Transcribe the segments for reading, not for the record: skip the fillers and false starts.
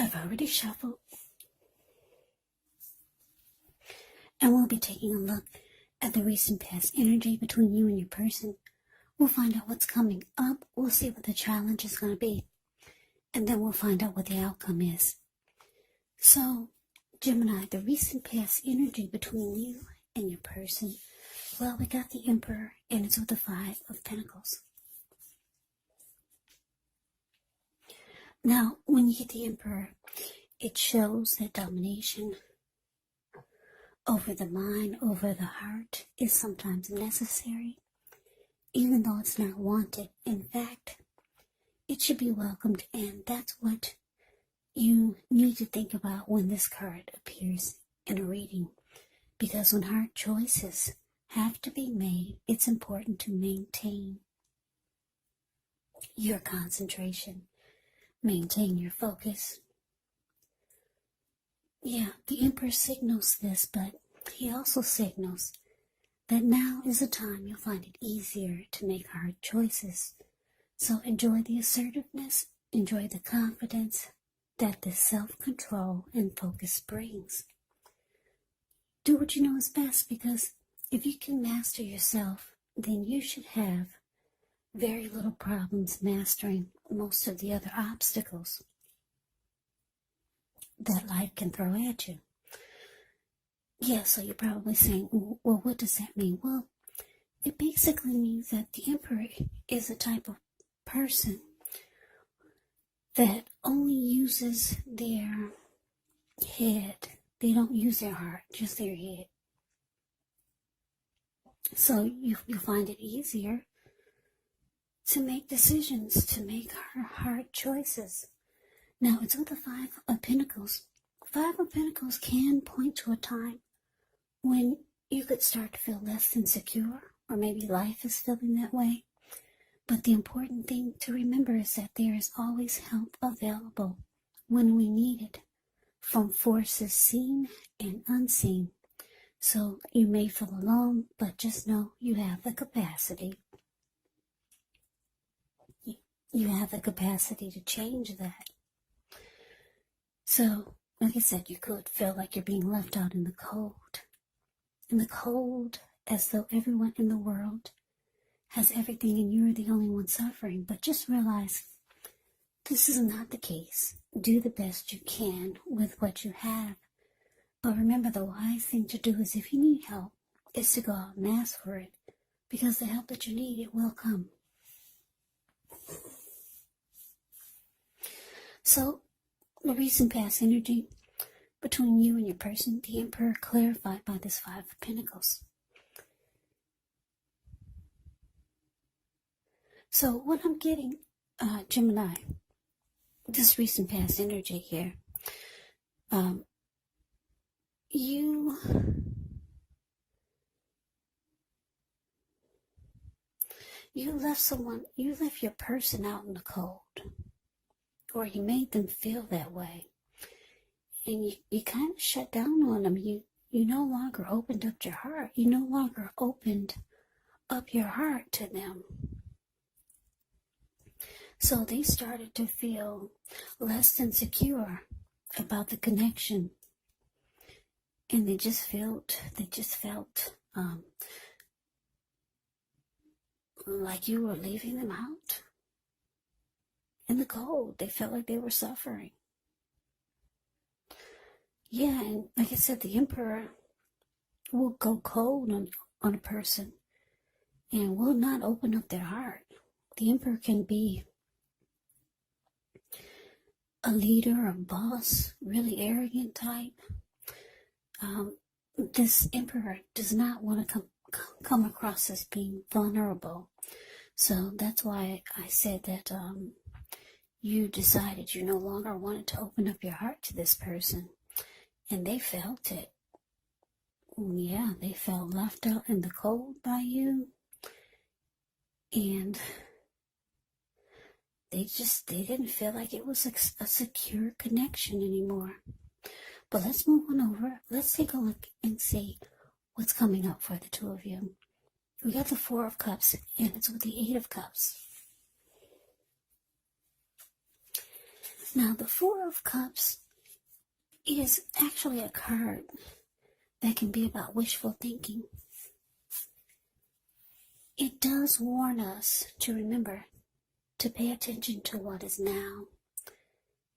I've already shuffled, and we'll be taking a look at the recent past energy between you and your person. We'll find out what's coming up. We'll see what the challenge is going to be, and then we'll find out what the outcome is. So, Gemini, the recent past energy between you and your person. Well, we got the Emperor, and it's with the Five of Pentacles. Now, when you get the Emperor, it shows that domination over the mind, over the heart, is sometimes necessary, even though it's not wanted. In fact, it should be welcomed, and that's what you need to think about when this card appears in a reading. Because when hard choices have to be made, it's important to maintain your concentration, maintain your focus. Yeah, the Emperor signals this, but he also signals that now is a time you'll find it easier to make hard choices. So enjoy the assertiveness, enjoy the confidence that this self-control and focus brings. Do what you know is best, because if you can master yourself, then you should have very little problems mastering most of the other obstacles that life can throw at you. Yeah, so you're probably saying, well, what does that mean? Well, it basically means that the Emperor is a type of person that only uses their head. They don't use their heart, just their head. So you'll find it easier to make decisions, to make hard choices. Now, it's with the Five of Pentacles. Five of Pentacles can point to a time when you could start to feel less insecure, or maybe life is feeling that way. But the important thing to remember is that there is always help available when we need it, from forces seen and unseen. So you may feel alone, but just know you have the capacity. You have the capacity to change that. So, like I said, you could feel like you're being left out in the cold. In the cold, as though everyone in the world has everything and you're the only one suffering. But just realize this is not the case. Do the best you can with what you have. But remember, the wise thing to do is, if you need help, is to go out and ask for it. Because the help that you need, it will come. So, the recent past energy between you and your person, the Emperor, clarified by this Five of Pentacles. So what I'm getting, Gemini, this recent past energy here, you left your person out in the cold, or you made them feel that way. And you kind of shut down on them. You no longer opened up your heart. You no longer opened up your heart to them. So they started to feel less than secure about the connection. And they just felt like you were leaving them out in the cold. They felt like they were suffering. Yeah, and like I said, the Emperor will go cold on a person and will not open up their heart. The Emperor can be a leader, a boss, really arrogant type. This Emperor does not want to come across as being vulnerable. So that's why I said that you decided you no longer wanted to open up your heart to this person. And they felt it. Yeah, they felt left out in the cold by you. And they didn't feel like it was a secure connection anymore. But let's move on over. Let's take a look and see what's coming up for the two of you. We got the Four of Cups, and it's with the Eight of Cups. Now, the Four of Cups is actually a card that can be about wishful thinking. It does warn us to remember to pay attention to what is now,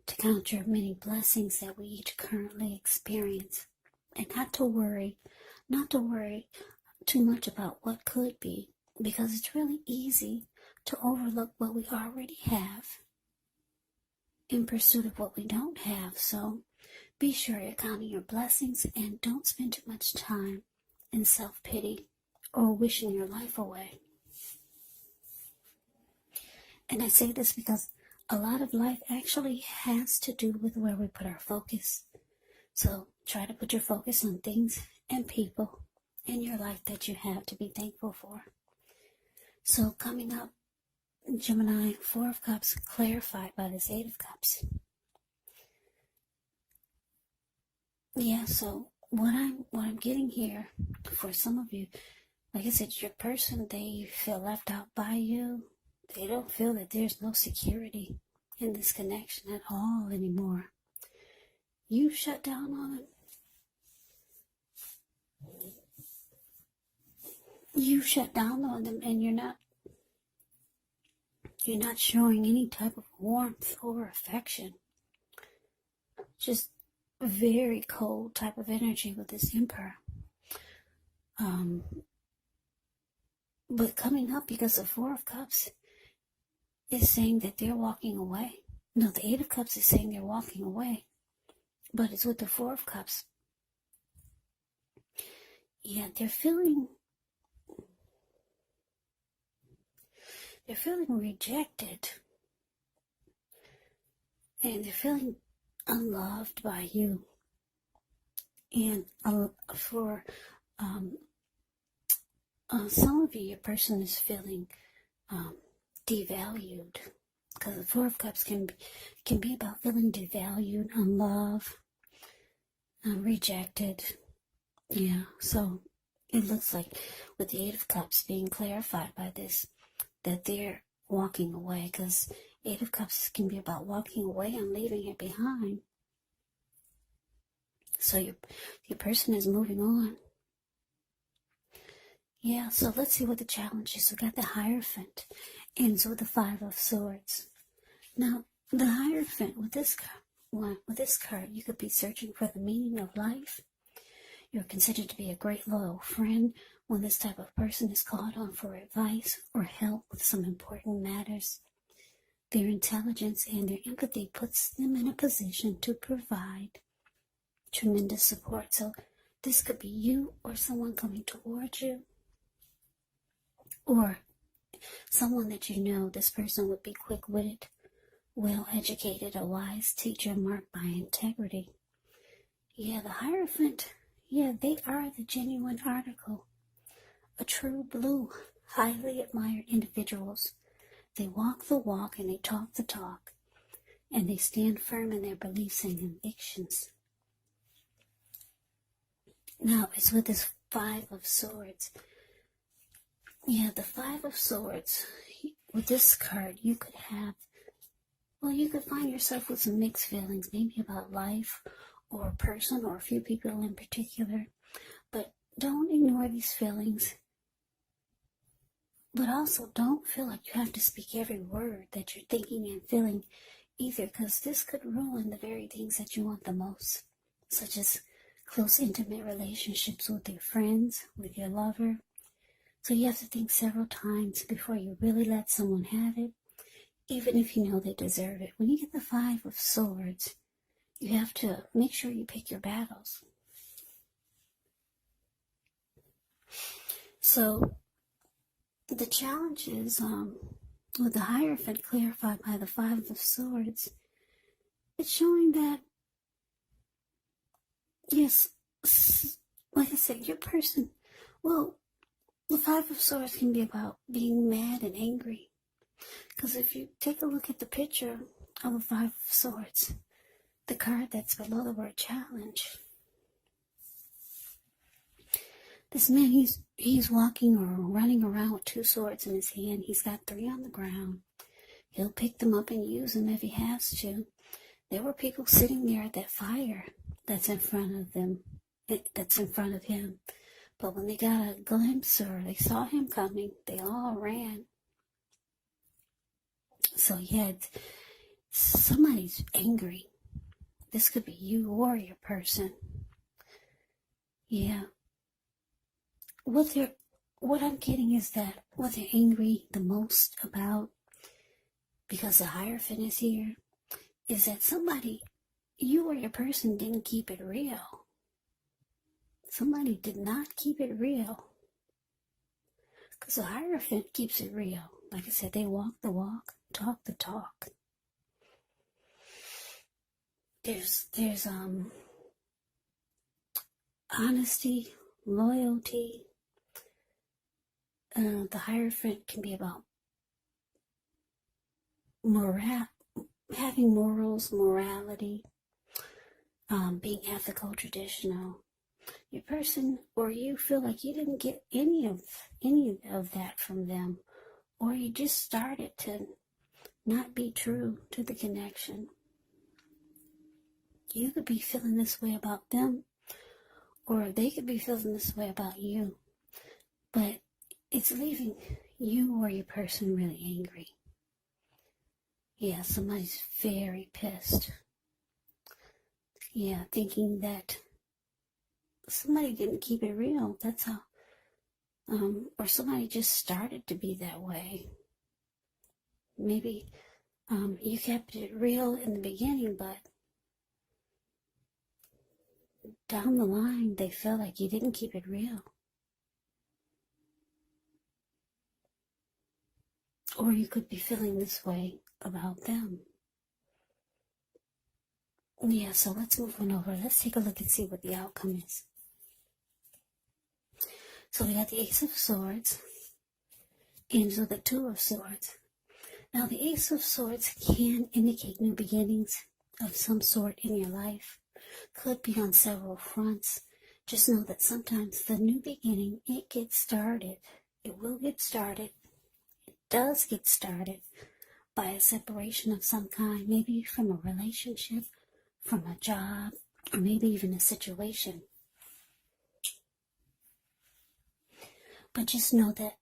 to count your many blessings that we each currently experience, and not to worry too much about what could be, because it's really easy to overlook what we already have in pursuit of what we don't have. So be sure you're counting your blessings and don't spend too much time in self-pity or wishing your life away. And I say this because a lot of life actually has to do with where we put our focus. So try to put your focus on things and people in your life that you have to be thankful for. So coming up, Gemini, Four of Cups, clarified by this Eight of Cups. Yeah, so what I'm getting here for some of you, like I said, your person, they feel left out by you. They don't feel that there's no security in this connection at all anymore. You shut down on them. You shut down on them, and you're not showing any type of warmth or affection. Just a very cold type of energy with this Emperor. But coming up, because the Four of Cups is saying that they're walking away. No, the Eight of Cups is saying they're walking away. But it's with the Four of Cups. Yeah, they're feeling rejected. And they're feeling unloved by you. And for some of you, your person is feeling devalued. Because the Four of Cups can be about feeling devalued, unloved, rejected. Yeah, so it looks like with the Eight of Cups being clarified by this, that they're walking away, because Eight of Cups can be about walking away and leaving it behind. So your person is moving on. Yeah, so let's see what the challenge is. We got the Hierophant, ends with the Five of Swords. Now, the Hierophant, with this card, you could be searching for the meaning of life. You're considered to be a great loyal friend when this type of person is called on for advice or help with some important matters. Their intelligence and their empathy puts them in a position to provide tremendous support. So this could be you or someone coming towards you, or someone that you know. This person would be quick-witted, well-educated, a wise teacher marked by integrity. Yeah, the Hierophant, yeah, they are the genuine article. A true blue, highly admired individuals. They walk the walk and they talk the talk. And they stand firm in their beliefs and convictions. Now, it's with this Five of Swords. Yeah, the Five of Swords. With this card, you could find yourself with some mixed feelings, maybe about life or a person or a few people in particular. But don't ignore these feelings. But also don't feel like you have to speak every word that you're thinking and feeling either, because this could ruin the very things that you want the most, such as close, intimate relationships with your friends, with your lover. So you have to think several times before you really let someone have it, even if you know they deserve it. When you get the Five of Swords, you have to make sure you pick your battles. So the challenge is, with the Hierophant clarified by the Five of Swords, it's showing that, yes, like I said, your person, well, the Five of Swords can be about being mad and angry. Because if you take a look at the picture of the Five of Swords, the card that's below the word challenge, this man, he's walking or running around with two swords in his hand. He's got three on the ground. He'll pick them up and use them if he has to. There were people sitting there at that fire that's in front of them, that's in front of him. But when they got a glimpse or they saw him coming, they all ran. So yeah, somebody's angry. This could be you or your person. Yeah. What I'm getting is that what they're angry the most about, because the Hierophant is here, is that somebody, you or your person, didn't keep it real. Somebody did not keep it real. Because the Hierophant keeps it real. Like I said, they walk the walk, talk the talk. There's honesty, loyalty. The Hierophant can be about having morals, morality, being ethical, traditional. Your person or you feel like you didn't get any of that from them, or you just started to not be true to the connection. You could be feeling this way about them, or they could be feeling this way about you, but it's leaving you or your person really angry. Yeah, somebody's very pissed. Yeah, thinking that somebody didn't keep it real. That's how, or somebody just started to be that way. Maybe you kept it real in the beginning, but down the line, they felt like you didn't keep it real. Or you could be feeling this way about them. Yeah, so let's move on over. Let's take a look and see what the outcome is. So we got the Ace of Swords, and so the Two of Swords. Now the Ace of Swords can indicate new beginnings of some sort in your life. Could be on several fronts. Just know that sometimes the new beginning, it gets started. It will get started. It does get started by a separation of some kind, maybe from a relationship, from a job, or maybe even a situation. But just know that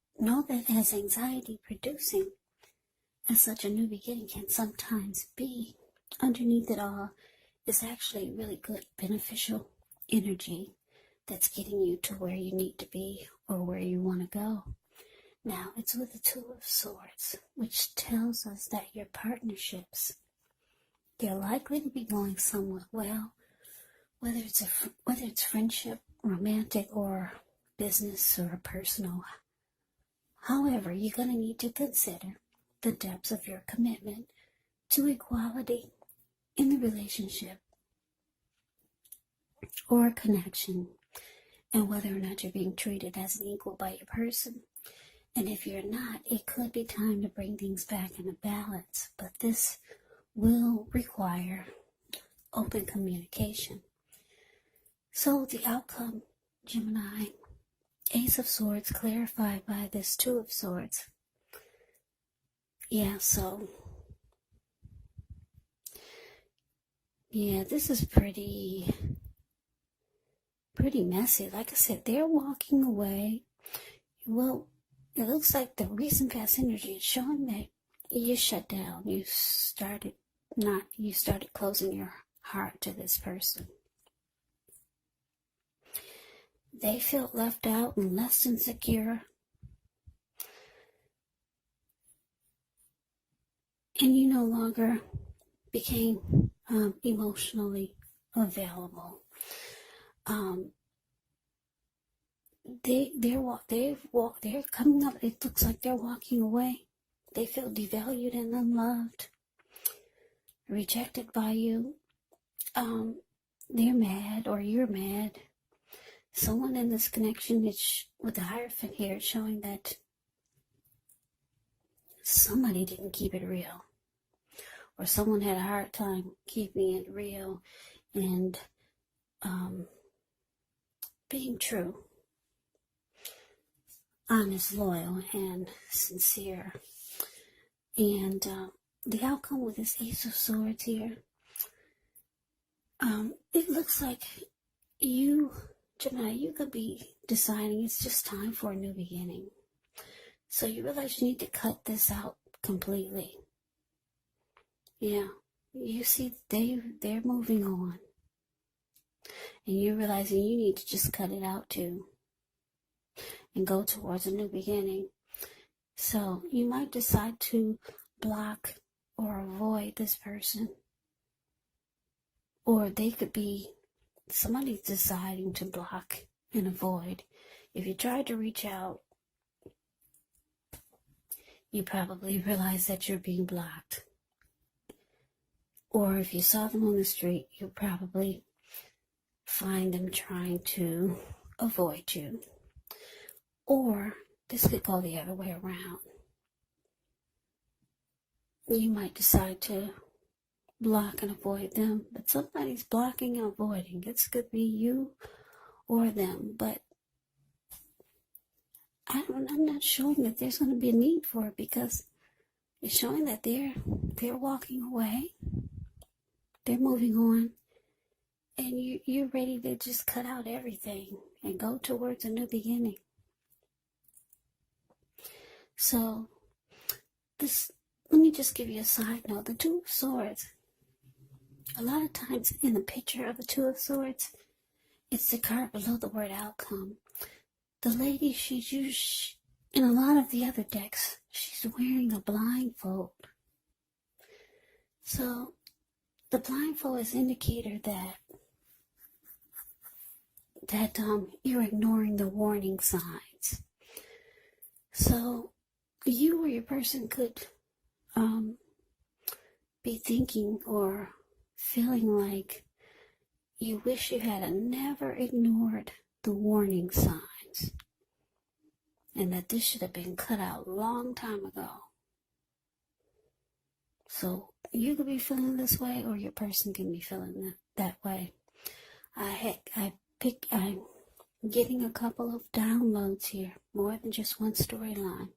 as anxiety producing, as such a new beginning can sometimes be, underneath it all is actually really good, beneficial energy that's getting you to where you need to be or where you want to go. Now, it's with the Two of Swords, which tells us that your partnerships, they're likely to be going somewhat well, whether it's friendship, romantic, or business or personal. However, you're going to need to consider the depths of your commitment to equality in the relationship or a connection, and whether or not you're being treated as an equal by your person. And if you're not, it could be time to bring things back into balance, but this will require open communication. So the outcome, Gemini, Ace of Swords clarified by this Two of Swords. Yeah, so yeah, this is pretty messy. Like I said, they're walking away. Well, it looks like the recent past energy is showing that you shut down. You started closing your heart to this person. They felt left out and less insecure. And you no longer became emotionally available. They're coming up. It looks like they're walking away. They feel devalued and unloved, rejected by you. They're mad, or you're mad. Someone in this connection is with the Hierophant here, showing that somebody didn't keep it real, or someone had a hard time keeping it real and being true, honest, loyal, and sincere. And the outcome with this Ace of Swords here, It looks like you, Gemini, you could be deciding it's just time for a new beginning. So you realize you need to cut this out completely. Yeah, you see they're moving on. And you're realizing you need to just cut it out too. And go towards a new beginning. So you might decide to block or avoid this person. Or they could be, somebody's deciding to block and avoid. If you try to reach out, you probably realize that you're being blocked. Or if you saw them on the street, you'll probably find them trying to avoid you. Or this could go the other way around. You might decide to block and avoid them, but somebody's blocking and avoiding. This could be you or them, but I'm not showing that there's going to be a need for it, because it's showing that they're walking away, they're moving on, and you're ready to just cut out everything and go towards a new beginning. So let me just give you a side note. The Two of Swords, a lot of times in the picture of the Two of Swords, it's the card below the word outcome. The lady, she's used, in a lot of the other decks, she's wearing a blindfold. So the blindfold is an indicator that you're ignoring the warning signs. So you or your person could be thinking or feeling like you wish you had never ignored the warning signs, and that this should have been cut out a long time ago. So you could be feeling this way, or your person can be feeling that way. I'm getting a couple of downloads here, more than just one storyline.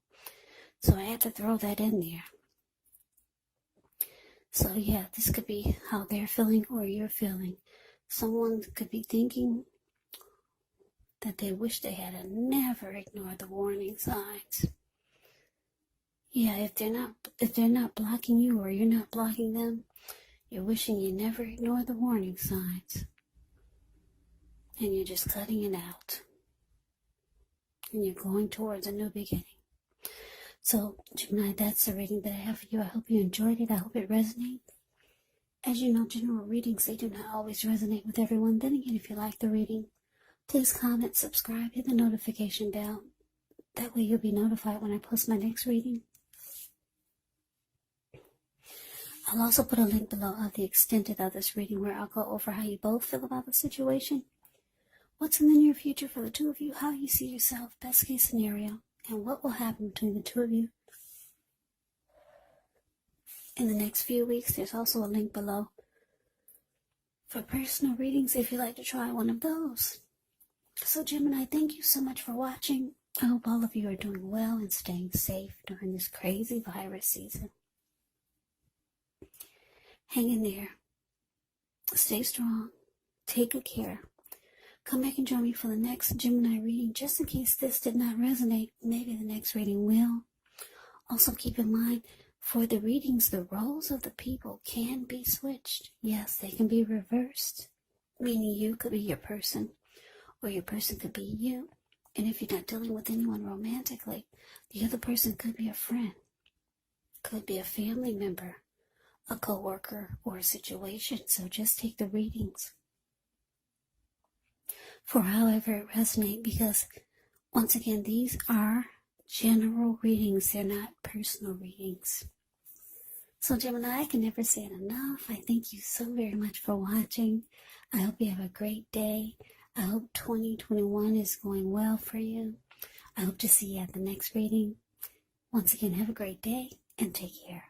So I had to throw that in there. So yeah, this could be how they're feeling or you're feeling. Someone could be thinking that they wish they had never ignored the warning signs. Yeah, if they're not blocking you or you're not blocking them, you're wishing you never ignored the warning signs. And you're just cutting it out. And you're going towards a new beginning. So, Gemini, that's the reading that I have for you. I hope you enjoyed it. I hope it resonated. As you know, general readings, they do not always resonate with everyone. Then again, if you like the reading, please comment, subscribe, hit the notification bell. That way you'll be notified when I post my next reading. I'll also put a link below of the extended of this reading, where I'll go over how you both feel about the situation, what's in the near future for the two of you, how you see yourself, best case scenario, and what will happen between the two of you in the next few weeks. There's also a link below for personal readings if you'd like to try one of those. So Gemini, thank you so much for watching. I hope all of you are doing well and staying safe during this crazy virus season. Hang in there. Stay strong. Take good care. Come back and join me for the next Gemini reading. Just in case this did not resonate, maybe the next reading will. Also keep in mind, for the readings, the roles of the people can be switched. Yes, they can be reversed. Meaning you could be your person, or your person could be you. And if you're not dealing with anyone romantically, the other person could be a friend, could be a family member, a co-worker, or a situation. So just take the readings for however it resonates, because once again, these are general readings. They're not personal readings. So Gemini, I can never say it enough. I thank you so very much for watching. I hope you have a great day. I hope 2021 is going well for you. I hope to see you at the next reading. Once again, have a great day and take care.